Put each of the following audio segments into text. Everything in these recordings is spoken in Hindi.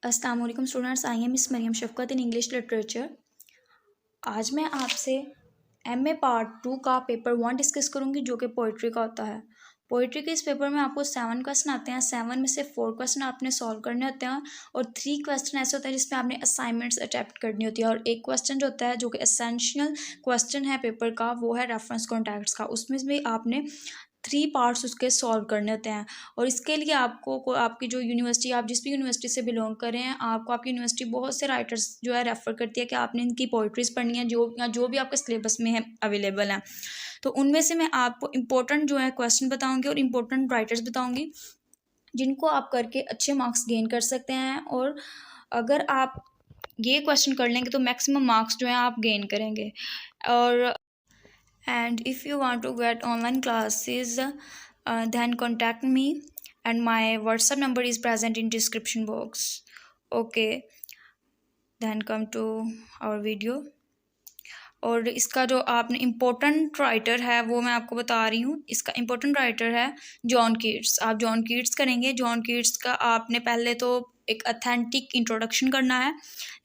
अस्सलाम वालेकुम students, I am miss Maryam Shafqat in English literature. आज मैं आपसे एमए पार्ट 2 का पेपर 1 डिस्कस करूंगी जो कि पोइट्री का होता है। पोइट्री के इस पेपर में आपको 7 क्वेश्चन आते हैं। 7 में से 4 क्वेश्चन आपने सॉल्व करने होते हैं और 3 क्वेश्चन ऐसे होते हैं जिसमें आपने असाइनमेंट्स अटेम्प्ट करनी होती है और एक क्वेश्चन जो होता है जो कि एसेंशियल क्वेश्चन है पेपर का, वो है रेफरेंस कॉन्टैक्ट्स का। उसमें भी आपने 3 पार्ट्स उसके सॉल्व करने होते हैं और इसके लिए आपको आपकी जो यूनिवर्सिटी, आप जिस भी यूनिवर्सिटी से बिलोंग कर रहे हैं, आपको आपकी यूनिवर्सिटी बहुत से राइटर्स जो है रेफ़र करती है कि आपने इनकी पोइट्रीज़ पढ़नी है जो भी आपके सिलेबस में है अवेलेबल हैं। तो उनमें से मैं आपको इम्पोर्टेंट जो है क्वेश्चन बताऊंगी और इम्पोर्टेंट राइटर्स बताऊंगी जिनको आप करके अच्छे मार्क्स गेन कर सकते हैं। और अगर आप ये क्वेश्चन कर लेंगे तो मैक्सिमम मार्क्स जो हैं आप गेन करेंगे। और and if you want to get online classes, then contact me and my WhatsApp number is present in description box. Okay, then come to our video. और इसका जो आपने इम्पोर्टेंट राइटर है वो मैं आपको बता रही हूँ। इसका इम्पोर्टेंट राइटर है जॉन कीट्स। आप जॉन कीट्स करेंगे। जॉन कीट्स का आपने पहले तो एक अथेंटिक इंट्रोडक्शन करना है।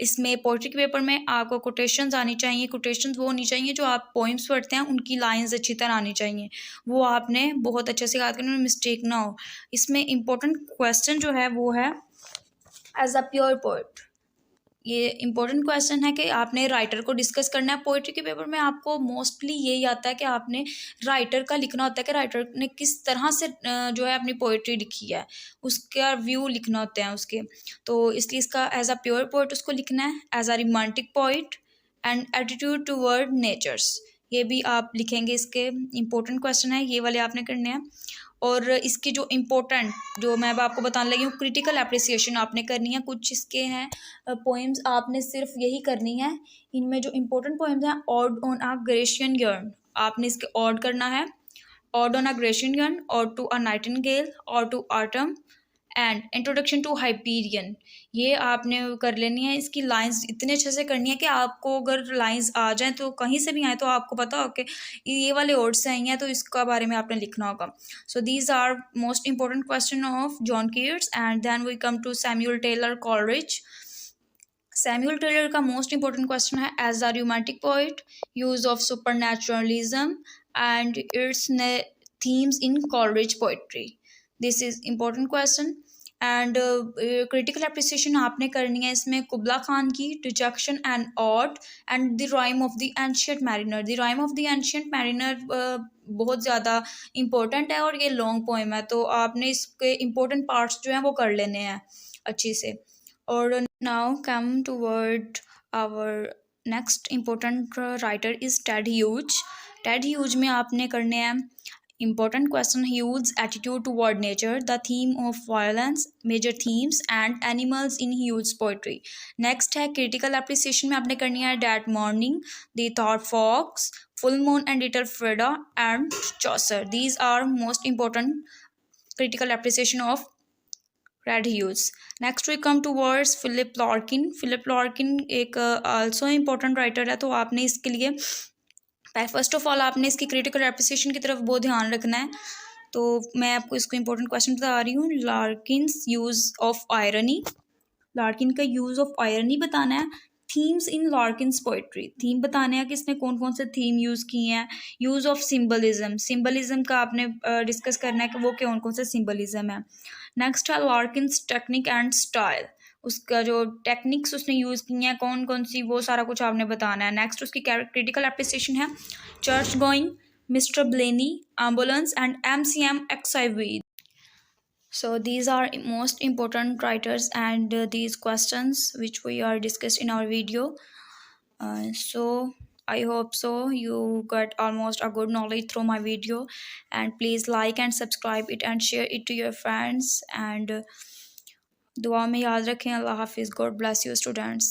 इसमें पोइट्री के पेपर में आपको कोटेशंस आनी चाहिए। कोटेशंस वो होनी चाहिए जो आप पोइम्स पढ़ते हैं उनकी लाइंस अच्छी तरह आनी चाहिए, वो आपने बहुत अच्छे से याद करना, मिस्टेक ना हो। इसमें इम्पोर्टेंट क्वेश्चन जो है वो है एज अ प्योर पोइट। ये इम्पोर्टेंट क्वेश्चन है कि आपने राइटर को डिस्कस करना है। पोइट्री के पेपर में आपको मोस्टली यही आता है कि आपने राइटर का लिखना होता है कि राइटर ने किस तरह से जो है अपनी पोइट्री लिखी है, उसका व्यू लिखना होते हैं उसके। तो इसलिए इसका एज अ प्योर पोइट उसको लिखना है, as a romantic poet and attitude toward natures, ये भी आप लिखेंगे। इसके इम्पोर्टेंट क्वेश्चन है, ये वाले आपने करने हैं। और इसकी जो इम्पोर्टेंट जो मैं अब आपको बताने लगी हूँ, क्रिटिकल एप्रिसिएशन आपने करनी है। कुछ इसके हैं पोएम्स, आपने सिर्फ यही करनी है। इनमें जो इम्पोर्टेंट पोएम्स हैं, ode on a Grecian urn, आपने इसके ऑड करना है। Ode on a Grecian urn, और टू अ नाइटिंगेल, और to autumn, and introduction to Hyperion, ये आपने कर लेनी है। इसकी लाइंस इतने अच्छे से करनी है कि आपको अगर लाइंस आ जाएं तो कहीं से भी आए तो आपको पता हो कि ये वाले वर्ड्स आई हैं, तो इसका बारे में आपने लिखना होगा। So these are most important question of John Keats. And then we come to Samuel Taylor Coleridge. Samuel Taylor का मोस्ट इंपॉर्टेंट क्वेश्चन है as a romantic poet, use of supernaturalism and its themes in Coleridge poetry. This is important question. And critical appreciation आपने करनी है इसमें कुबला खान की dejection and ode and the rime of the ancient mariner. The rime of the ancient mariner बहुत ज़्यादा इम्पोर्टेंट है और ये लॉन्ग पोएम है, तो आपने इसके इम्पोर्टेंट पार्ट्स जो हैं वो कर लेने हैं अच्छी से। और now come toward our next important writer is Ted Hughes. Ted Hughes में आपने करने हैं important question, Hughes attitude toward nature, the theme of violence, major themes and animals in Hughes poetry. Next है critical appreciation में आपने करनी है that morning, the thought fox, full moon and little Freda and Chaucer. These are most important critical appreciation of Red Hughes. Next we come towards Philip Larkin. Philip Larkin एक also important writer है, तो आपने इसके लिए फर्स्ट ऑफ ऑल आपने इसकी क्रिटिकल एप्रिसिएशन की तरफ बहुत ध्यान रखना है। तो मैं आपको इसको इंपॉर्टेंट क्वेश्चन बता रही हूँ। लार्किन्स यूज़ ऑफ आयरनी, लार्किन का यूज़ ऑफ आयरनी बताना है। थीम्स इन लार्किन्स पोइट्री, थीम बताने हैं कि इसने कौन कौन से थीम यूज़ किए हैं। यूज़ ऑफ सिम्बलिज्म, सिम्बलिज्म का आपने डिस्कस करना है कि वो कौन कौन से सिम्बलिज्म है। नेक्स्ट है लार्किन्स टेक्निक एंड स्टाइल, उसका जो टेक्निक्स उसने यूज़ की हैं कौन कौन सी, वो सारा कुछ आपने बताना है। नेक्स्ट उसकी क्रिटिकल एप्रिसिएशन है church going, mister Bleaney, ambulance and MCM XIV. So these are most important writers and these questions which we are discussed in our video. So I hope so you got almost a good knowledge through my video, and please like and subscribe it and share it to your friends, and दुआ में याद रखें। अल्लाह हाफिज़। God bless you students.